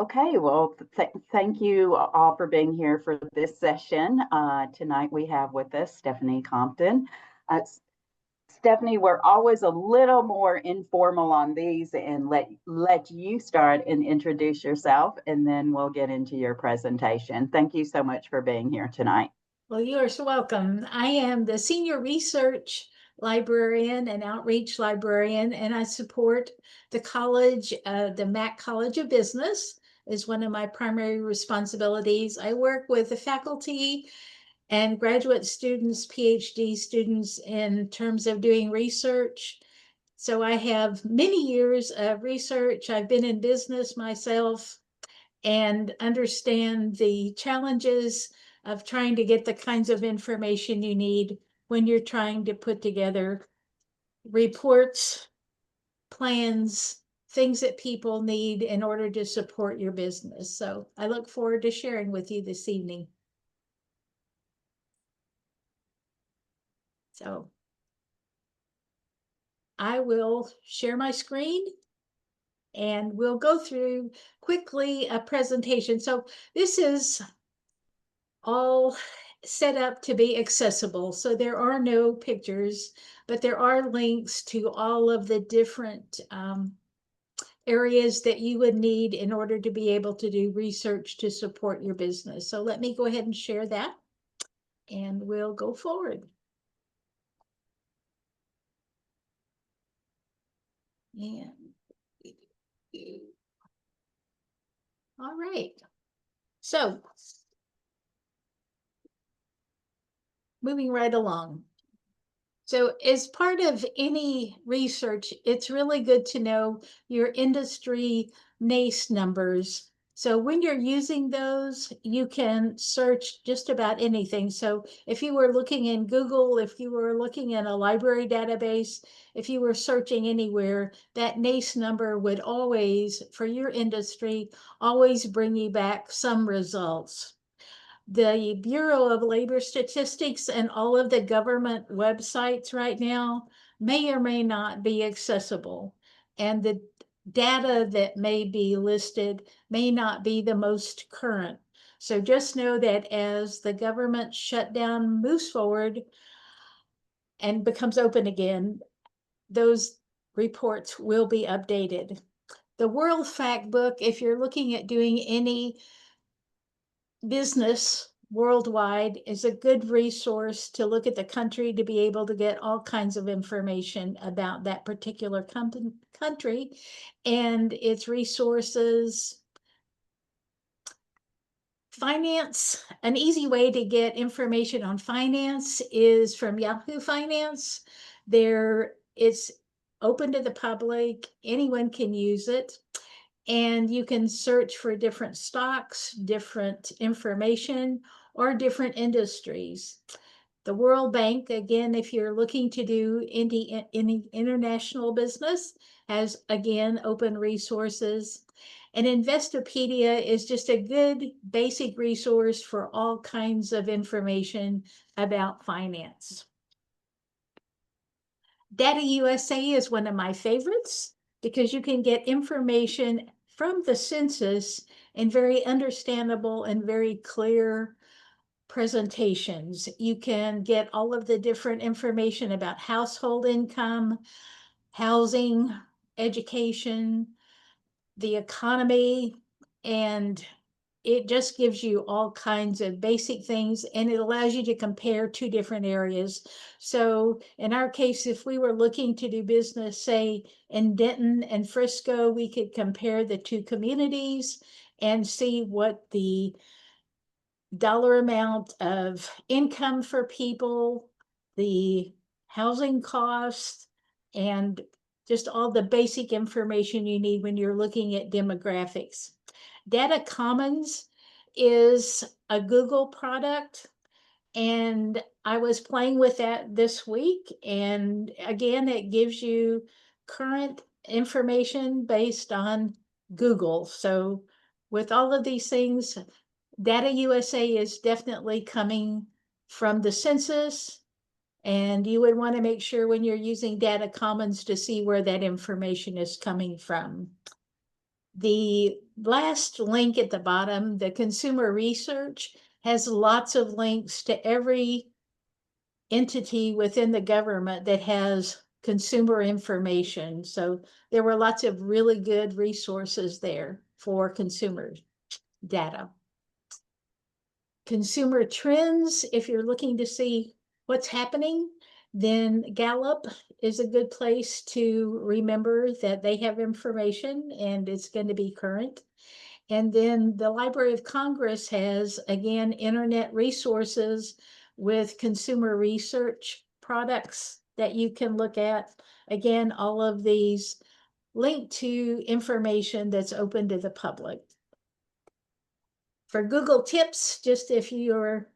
Okay, well, thank you all for being here for this session. Tonight we have with us Stephanie Compton. Stephanie, we're always a little more informal on these and let you start and introduce yourself, and then we'll get into your presentation. Thank you so much for being here tonight. Well, you are so welcome. I am the Senior Research Librarian and Outreach Librarian, and I support the college, the Mack College of Business is one of my primary responsibilities. I work with the faculty and graduate students, PhD students, in terms of doing research. So I have many years of research. I've been in business myself and understand the challenges of trying to get the kinds of information you need when you're trying to put together reports, plans, things that people need in order to support your business. So I look forward to sharing with you this evening. So I will share my screen and we'll go through quickly a presentation. So this is all set up to be accessible. So there are no pictures, but there are links to all of the different areas that you would need in order to be able to do research to support your business. So let me go ahead and share that and we'll go forward. And all right. So moving right along. So as part of any research, it's really good to know your industry NACE numbers. So when you're using those, you can search just about anything. So if you were looking in Google, if you were looking in a library database, if you were searching anywhere, that NACE number would always, for your industry, always bring you back some results. The Bureau of Labor Statistics and all of the government websites right now may or may not be accessible. And the data that may be listed may not be the most current. So just know that as the government shutdown moves forward and becomes open again, those reports will be updated. The World Factbook, if you're looking at doing any business worldwide, is a good resource to look at the country to be able to get all kinds of information about that particular country and its resources. Finance, an easy way to get information on finance is from Yahoo Finance. It's open to the public, anyone can use it. And you can search for different stocks, different information, or different industries. The World Bank, again, if you're looking to do any international business, has, again, open resources. And Investopedia is just a good basic resource for all kinds of information about finance. Data USA is one of my favorites because you can get information from the census in very understandable and very clear presentations. You can get all of the different information about household income, housing, education, the economy, and it just gives you all kinds of basic things, and it allows you to compare two different areas. So in our case, if we were looking to do business, say in Denton and Frisco, we could compare the two communities and see what the dollar amount of income for people, the housing costs, and just all the basic information you need when you're looking at demographics. Data Commons is a Google product, and I was playing with that this week. And again, it gives you current information based on Google. So with all of these things, Data USA is definitely coming from the census, and you would want to make sure when you're using Data Commons to see where that information is coming from. The last link at the bottom, the consumer research, has lots of links to every entity within the government that has consumer information. So there were lots of really good resources there for consumer data. Consumer trends, if you're looking to see what's happening, then Gallup is a good place to remember that they have information and it's going to be current. And then the Library of Congress has, again, internet resources with consumer research products that you can look at. Again, all of these link to information that's open to the public. For Google Tips, just if you're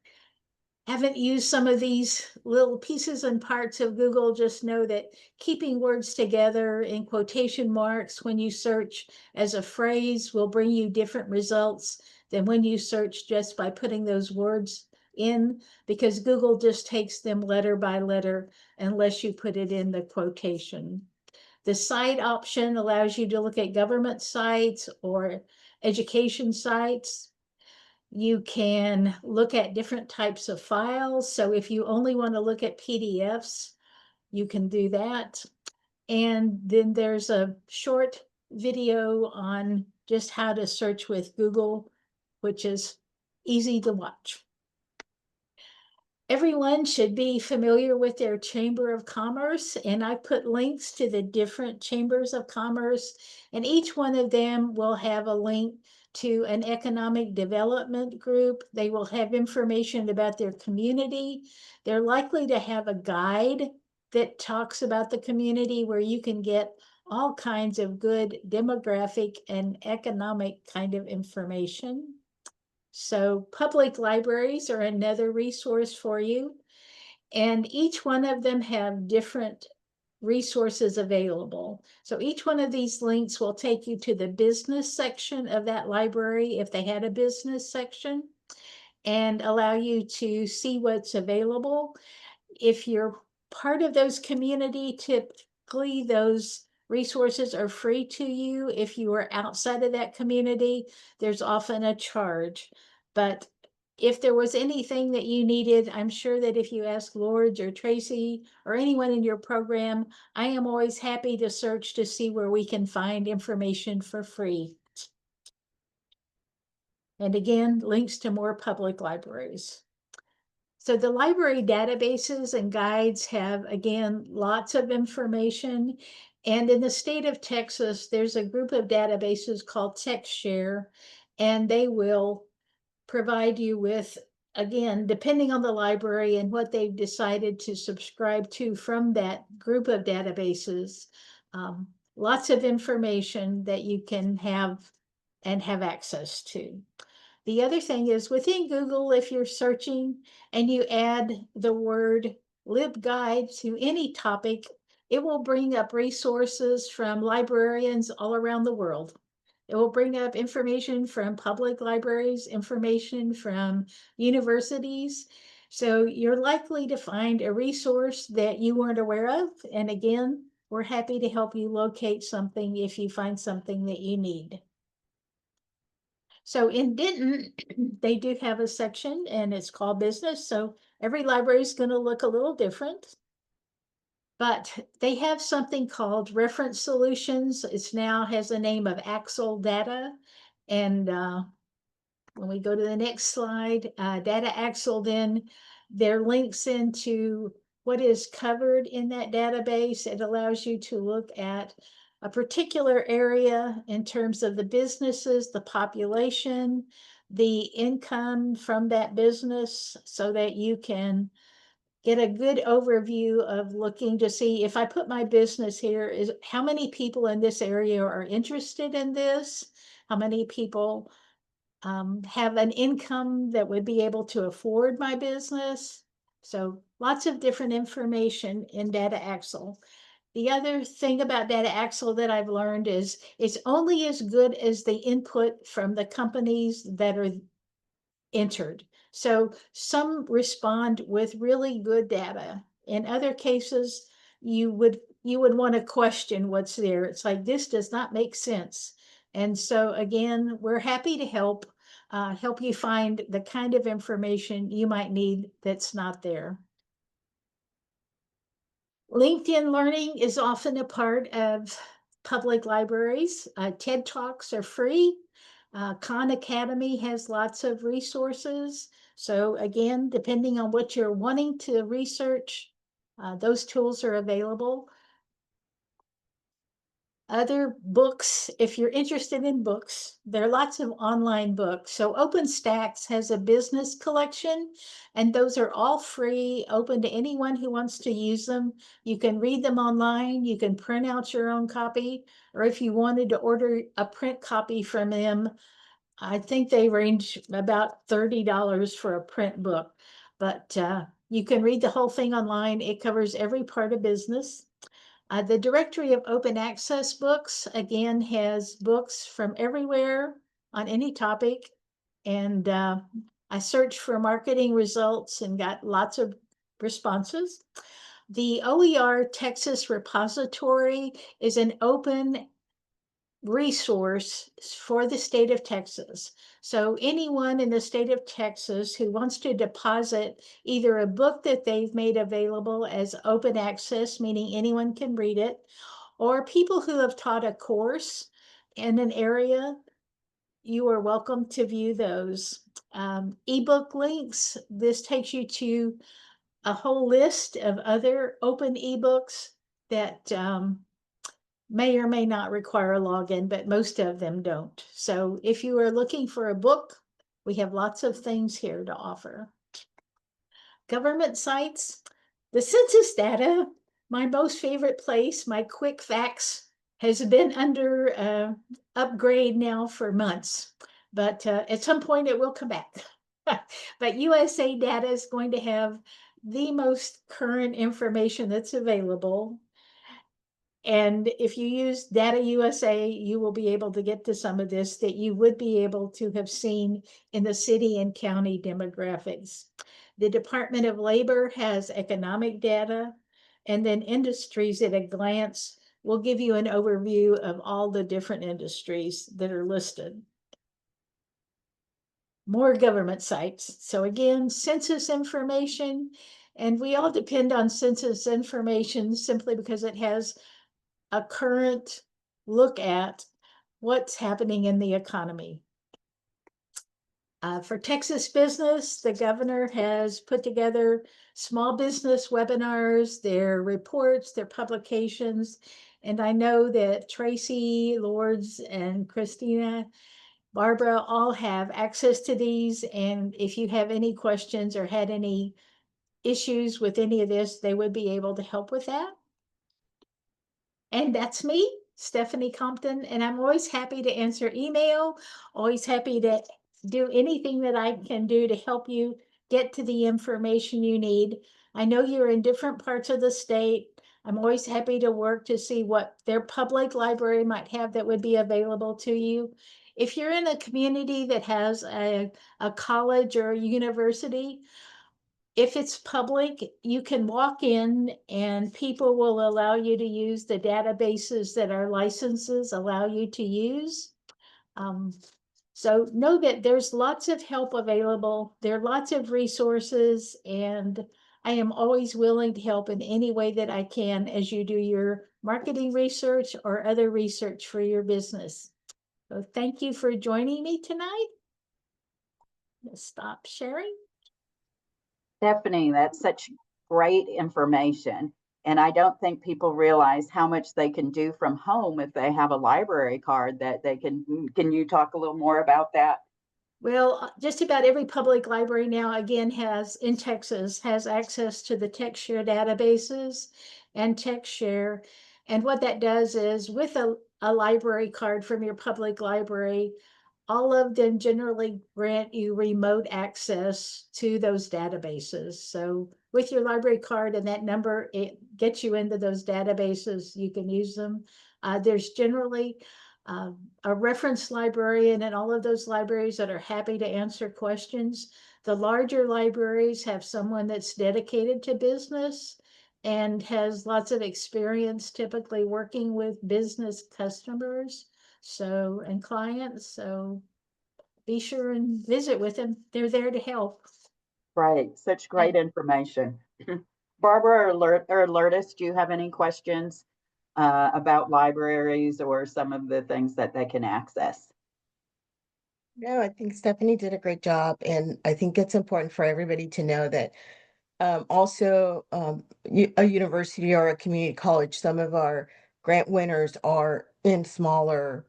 haven't used some of these little pieces and parts of Google, just know that keeping words together in quotation marks when you search as a phrase will bring you different results than when you search just by putting those words in, because Google just takes them letter by letter unless you put it in the quotation. The site option allows you to look at government sites or education sites. You can look at different types of files. So if you only want to look at PDFs, you can do that. And then there's a short video on just how to search with Google, which is easy to watch. Everyone should be familiar with their Chamber of Commerce, and I put links to the different chambers of commerce, and each one of them will have a link to an economic development group. They will have information about their community. They're likely to have a guide that talks about the community where you can get all kinds of good demographic and economic kind of information. So public libraries are another resource for you. And each one of them have different resources available. So each one of these links will take you to the business section of that library if they had a business section, and allow you to see what's available. If you're part of those community, typically those resources are free to you. If you are outside of that community, there's often a charge. But if there was anything that you needed, I'm sure that if you ask Lourdes or Tracy or anyone in your program, I am always happy to search to see where we can find information for free. And again, links to more public libraries. So the library databases and guides have, again, lots of information. And in the state of Texas, there's a group of databases called TextShare, and they will provide you with, again, depending on the library and what they've decided to subscribe to from that group of databases, lots of information that you can have and have access to. The other thing is within Google, if you're searching and you add the word LibGuide to any topic, it will bring up resources from librarians all around the world. It will bring up information from public libraries, information from universities. So you're likely to find a resource that you weren't aware of. And again, we're happy to help you locate something if you find something that you need. So in Denton, they do have a section and it's called business. So every library is going to look a little different. But they have something called reference solutions. It's now has the name of Axle Data. And when we go to the next slide, Data Axle, then there links into what is covered in that database. It allows you to look at a particular area in terms of the businesses, the population, the income from that business, so that you can get a good overview of looking to see if I put my business here, is how many people in this area are interested in this, how many people have an income that would be able to afford my business. So lots of different information in Data Axle. The other thing about Data Axle that I've learned is it's only as good as the input from the companies that are entered. So some respond with really good data. In other cases, you would want to question what's there. It's like, this does not make sense And so again, we're happy to help you find the kind of information you might need that's not there. LinkedIn Learning is often a part of public libraries. TED Talks are free. Khan Academy has lots of resources. So again, depending on what you're wanting to research, those tools are available. Other books, if you're interested in books, there are lots of online books. So OpenStax has a business collection, and those are all free, open to anyone who wants to use them. You can read them online, you can print out your own copy, or if you wanted to order a print copy from them, I think they range about $30 for a print book. But you can read the whole thing online. It covers every part of business. The Directory of Open Access Books, again, has books from everywhere on any topic. And I searched for marketing results and got lots of responses. The OER Texas Repository is an open resource for the state of Texas. So anyone in the state of Texas who wants to deposit either a book that they've made available as open access, meaning anyone can read it, or people who have taught a course in an area, you are welcome to view those. Ebook links, this takes you to a whole list of other open ebooks that may or may not require a login, but most of them don't. So if you are looking for a book, we have lots of things here to offer. Government sites, the census data, my most favorite place, my quick facts, has been under upgrade now for months, but at some point it will come back. But USA data is going to have the most current information that's available. And if you use Data USA, you will be able to get to some of this that you would be able to have seen in the city and county demographics. The Department of Labor has economic data, and then industries at a glance will give you an overview of all the different industries that are listed. More government sites. So again, census information, and we all depend on census information simply because it has a current look at what's happening in the economy. For Texas business, the governor has put together small business webinars, their reports, their publications. And I know that Tracy, Lords, and Christina, Barbara all have access to these. And if you have any questions or had any issues with any of this, they would be able to help with that. And that's me, Stephanie Compton, and I'm always happy to answer email, always happy to do anything that I can do to help you get to the information you need. I know you're in different parts of the state. I'm always happy to work to see what their public library might have that would be available to you. If you're in a community that has a college or a university, if it's public, you can walk in and people will allow you to use the databases that our licenses allow you to use. So know that there's lots of help available. There are lots of resources, and I am always willing to help in any way that I can as you do your marketing research or other research for your business. So thank you for joining me tonight. Let's stop sharing. Stephanie, that's such great information. And I don't think people realize how much they can do from home if they have a library card that they can you talk a little more about that? Well, just about every public library now, again, in Texas, has access to the TextShare databases and TextShare. And what that does is with a library card from your public library, all of them generally grant you remote access to those databases. So with your library card and that number, it gets you into those databases. You can use them. There's generally a reference librarian in all of those libraries that are happy to answer questions. The larger libraries have someone that's dedicated to business and has lots of experience typically working with business customers. So, and clients, so be sure and visit with them. They're there to help. Right, such great information. Barbara or Lourdes, do you have any questions about libraries or some of the things that they can access? No, I think Stephanie did a great job, and I think it's important for everybody to know that also a university or a community college, some of our grant winners are in smaller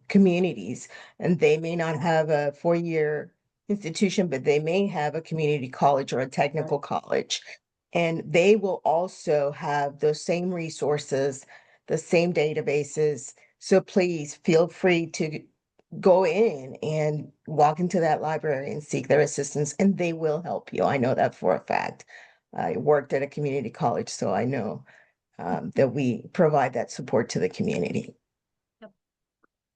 communities, and they may not have a 4-year institution, but they may have a community college or a technical college, and they will also have those same resources, the same databases. So please feel free to go in and walk into that library and seek their assistance, and they will help you. I know that for a fact. I worked at a community college, so I know that we provide that support to the community.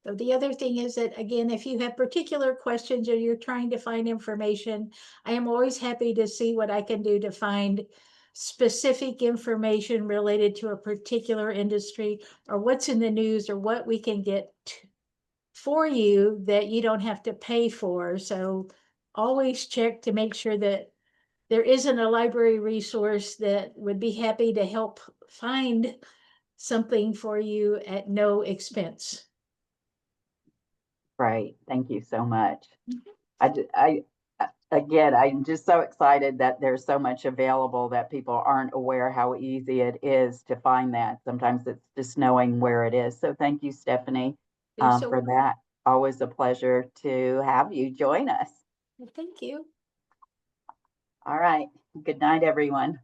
So the other thing is that, again, if you have particular questions or you're trying to find information, I am always happy to see what I can do to find specific information related to a particular industry or what's in the news or what we can get for you that you don't have to pay for. So always check to make sure that there isn't a library resource that would be happy to help find something for you at no expense. Right, thank you so much. Again, I'm just so excited that there's so much available that people aren't aware how easy it is to find that. Sometimes it's just knowing where it is. So thank you, Stephanie, So for that. Always a pleasure to have you join us. thank you. All right. Good night, everyone.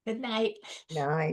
Good night. Night.